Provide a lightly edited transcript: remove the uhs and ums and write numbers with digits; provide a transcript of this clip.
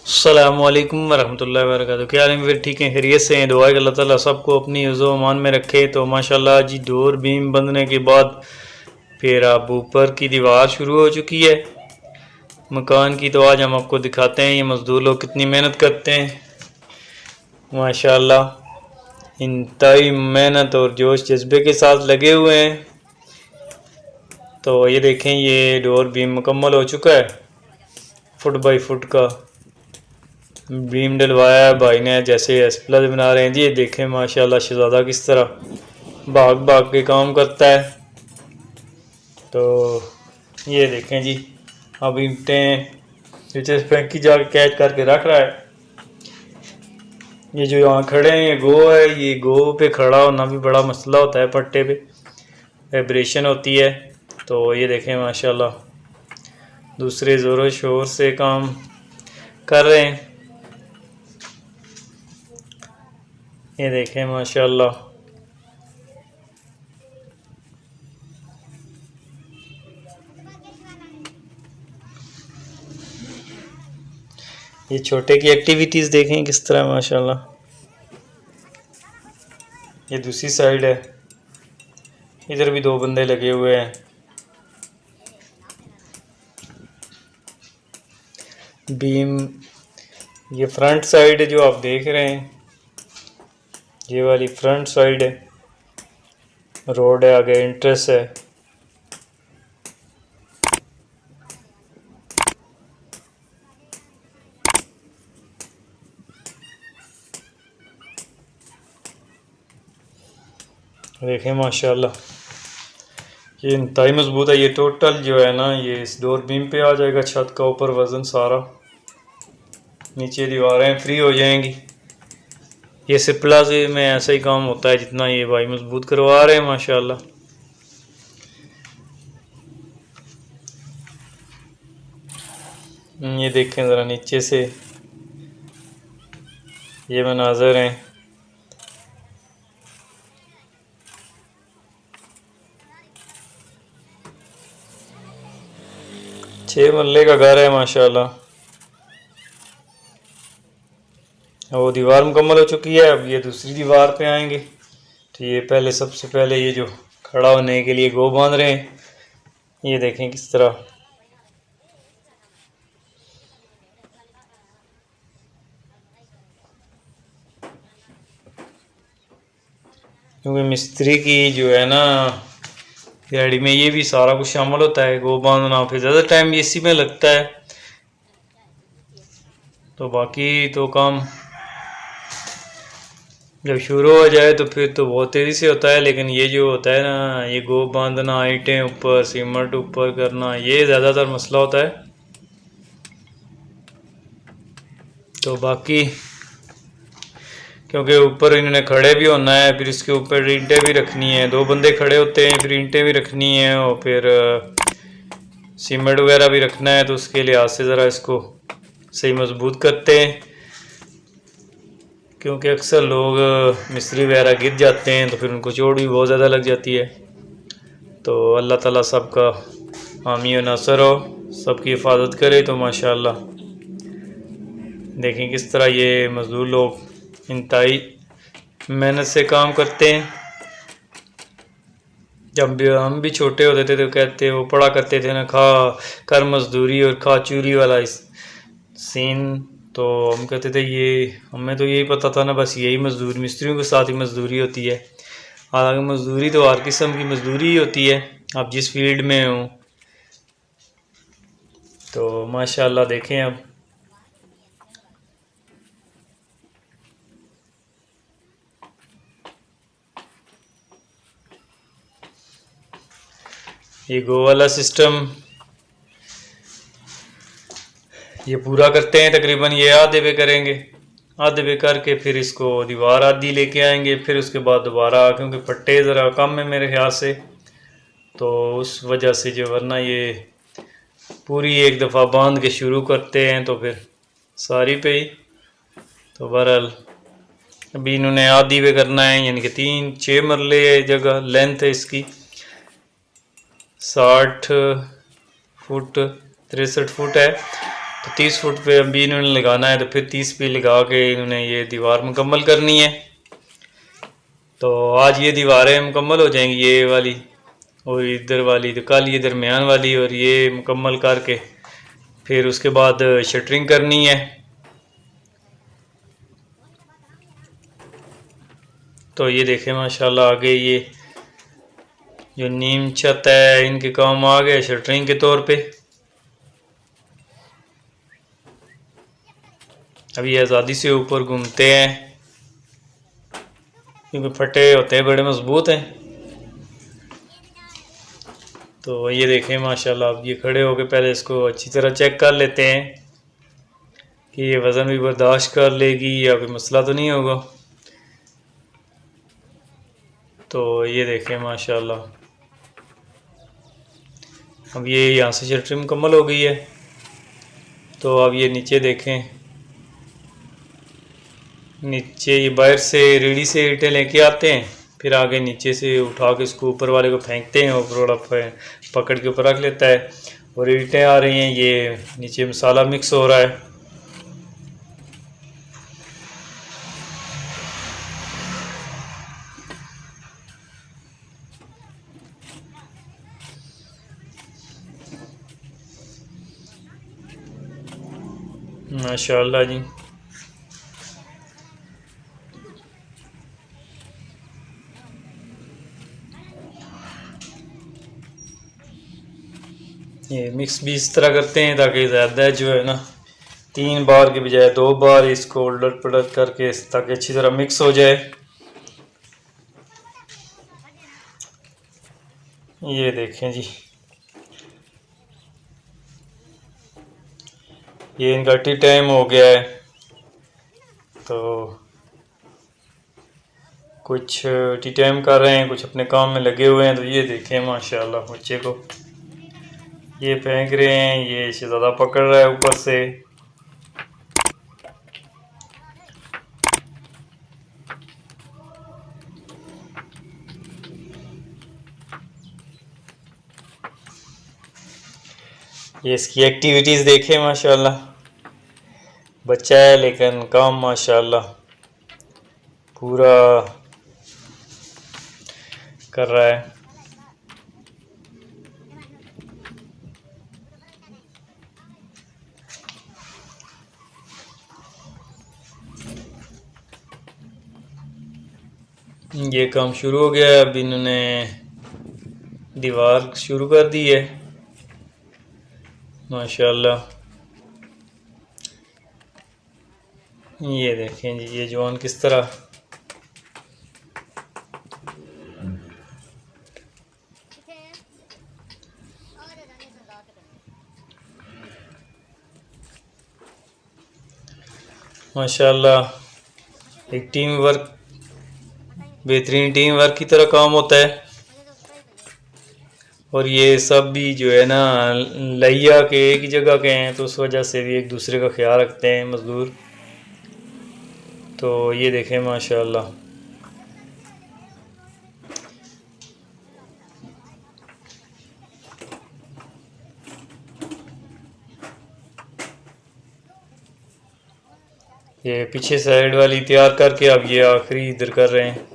अस्सलामुअलैकुम वरहमतुल्लाहि वबरकातुहू। क्या हाल है फिर? ठीक है, खैरियत से हैं? दुआ है कि अल्लाह ताला सबको अपनी हिफ्ज़ व अमान में रखे। तो माशाल्लाह जी, डोर बीम बंधने के बाद फिर अब ऊपर की दीवार शुरू हो चुकी है मकान की। तो आज हम आपको दिखाते हैं ये मज़दूर लोग कितनी मेहनत करते हैं। माशाल्लाह इंतहाई मेहनत और जोश जज्बे के साथ लगे हुए हैं। तो ये देखें, ये डोर बीम मुकम्मल हो चुका है। फुट बाई फुट का बीम डलवाया है भाई ने, जैसे एस प्लस बना रहे हैं जी। ये देखें माशाल्लाह शहजादा किस तरह भाग भाग के काम करता है। तो ये देखें जी, अब ईंटें नीचे फेंकी जाकर कैच करके रख रहा है। ये जो यहाँ खड़े हैं ये गो है। ये गो पे खड़ा होना भी बड़ा मसला होता है, पट्टे पे वाइब्रेशन होती है। तो ये देखें माशाल्लाह दूसरे ज़ोरों शोर से काम कर रहे हैं। ये देखें माशाल्लाह ये छोटे की एक्टिविटीज़ देखें किस तरह माशाल्लाह। ये दूसरी साइड है, इधर भी दो बंदे लगे हुए हैं। बीम ये फ्रंट साइड है जो आप देख रहे हैं, ये वाली फ्रंट साइड है। रोड है, आगे एंट्रेंस है। देखें माशाल्लाह ये इंतहाई मजबूत है। ये टोटल जो है ना, ये इस डोर बीम पे आ जाएगा छत का। ऊपर वज़न सारा, नीचे दीवारें फ्री हो जाएंगी। ये सिप्ला से में ऐसा ही काम होता है जितना ये भाई मजबूत करवा रहे हैं माशाल्लाह। ये देखें ज़रा नीचे से ये मनाज़र हैं। छः मरले का घर है माशाल्लाह। वो दीवार मुकम्मल हो चुकी है। अब ये दूसरी दीवार पे आएंगे। तो ये पहले सबसे पहले ये जो खड़ा होने के लिए गो बांध रहे हैं। ये देखें किस तरह क्योंकि मिस्त्री की जो है ना दिहाड़ी में ये भी सारा कुछ शामिल होता है। गो बांधना, फिर ज़्यादा टाइम इसी में लगता है। तो बाकी तो काम जब शुरू हो जाए तो फिर तो बहुत तेज़ी से होता है। लेकिन ये जो होता है ना, ये गो बांधना, ईंटें ऊपर, सीमेंट ऊपर करना, ये ज़्यादातर मसला होता है। तो बाकी क्योंकि ऊपर इन्होंने खड़े भी होना है, फिर इसके ऊपर ईंटें भी रखनी है। दो बंदे खड़े होते हैं, फिर ईंटें भी रखनी है और फिर सीमेंट वगैरह भी रखना है। तो उसके लिहाज से ज़रा इसको सही मजबूत करते हैं, क्योंकि अक्सर लोग मिस्त्री वगैरह गिर जाते हैं तो फिर उनको चोट भी बहुत ज़्यादा लग जाती है। तो अल्लाह ताला सबका हामी और नासर हो, सबकी हिफाजत करे। तो माशाल्लाह देखें किस तरह ये मज़दूर लोग इंतहाई मेहनत से काम करते हैं। जब भी हम भी छोटे होते थे तो कहते वो पढ़ा करते थे ना, खा कर मजदूरी और खा चूरी वाला इस सीन। तो हम कहते थे ये, हमें तो यही पता था ना, बस यही मजदूरी मिस्त्रियों के साथ ही मजदूरी होती है। हालांकि मजदूरी तो हर किस्म की मजदूरी ही होती है, आप जिस फील्ड में हो। तो माशाल्लाह देखें अब ये गो वाला सिस्टम ये पूरा करते हैं। तकरीबन ये आधे पे करेंगे, आधे पे करके फिर इसको दीवार आधी लेके आएंगे। फिर उसके बाद दोबारा, क्योंकि पट्टे ज़रा कम है मेरे ख्याल से, तो उस वजह से जो, वरना ये पूरी एक दफ़ा बांध के शुरू करते हैं तो फिर सारी पे ही। तो बहरहाल अभी इन्होंने आधी पे करना है, यानी कि 6 मरले जगह लेंथ है इसकी 60 फुट 63 फुट है। तो 30 फुट पे अभी इन्होंने लगाना है, तो फिर 30 पे लगा के इन्होंने ये दीवार मुकम्मल करनी है। तो आज ये दीवारें मुकम्मल हो जाएंगी, ये वाली और इधर वाली, तो कल ये दरमियान वाली और ये मुकम्मल करके फिर उसके बाद शटरिंग करनी है। तो ये देखें माशाल्लाह आगे ये जो नीम छत है इनके काम आ गए शटरिंग के तौर पे। अभी आज़ादी से ऊपर घूमते हैं क्योंकि फटे होते हैं, बड़े मजबूत हैं। तो ये देखें माशाल्लाह, अब ये खड़े होके पहले इसको अच्छी तरह चेक कर लेते हैं कि ये वज़न भी बर्दाश्त कर लेगी या कोई मसला तो नहीं होगा। तो ये देखें माशाल्लाह, अब ये यहाँ से शटरिंग मुकम्मल हो गई है। तो अब ये नीचे देखें, नीचे ये बाहर से रेडी से ईंटें लेके आते हैं, फिर आगे नीचे से उठा के इसको ऊपर वाले को फेंकते हैं, ऊपर वाला पकड़ के ऊपर रख लेता है और ईंटें आ रही हैं। ये नीचे मसाला मिक्स हो रहा है। माशाल्लाह जी, ये मिक्स भी इस तरह करते हैं ताकि ज़्यादा जो है ना 3 बार के बजाय 2 बार इसको उलट पलट करके ताकि अच्छी तरह मिक्स हो जाए। ये देखें जी, ये इनका टी टाइम हो गया है। तो कुछ टी टाइम कर रहे हैं, कुछ अपने काम में लगे हुए हैं। तो ये देखें माशाल्लाह, बच्चे को ये फेंक रहे हैं, ये शहजादा पकड़ रहा है ऊपर से। ये इसकी एक्टिविटीज़ देखें माशाल्लाह, बच्चा है लेकिन काम माशाल्लाह पूरा कर रहा है। ये काम शुरू हो गया है, अब इन्होंने दीवार शुरू कर दी है माशाल्लाह। ये देखें जी, ये जवान किस तरह माशाल्लाह एक टीम वर्क, बेहतरीन टीम वर्क की तरह काम होता है। और ये सब भी जो है ना लैया के एक ही जगह के हैं, तो उस वजह से भी एक दूसरे का ख्याल रखते हैं मज़दूर। तो ये देखें माशाल्लाह, ये पीछे साइड वाली तैयार करके अब ये आखिरी इधर कर रहे हैं।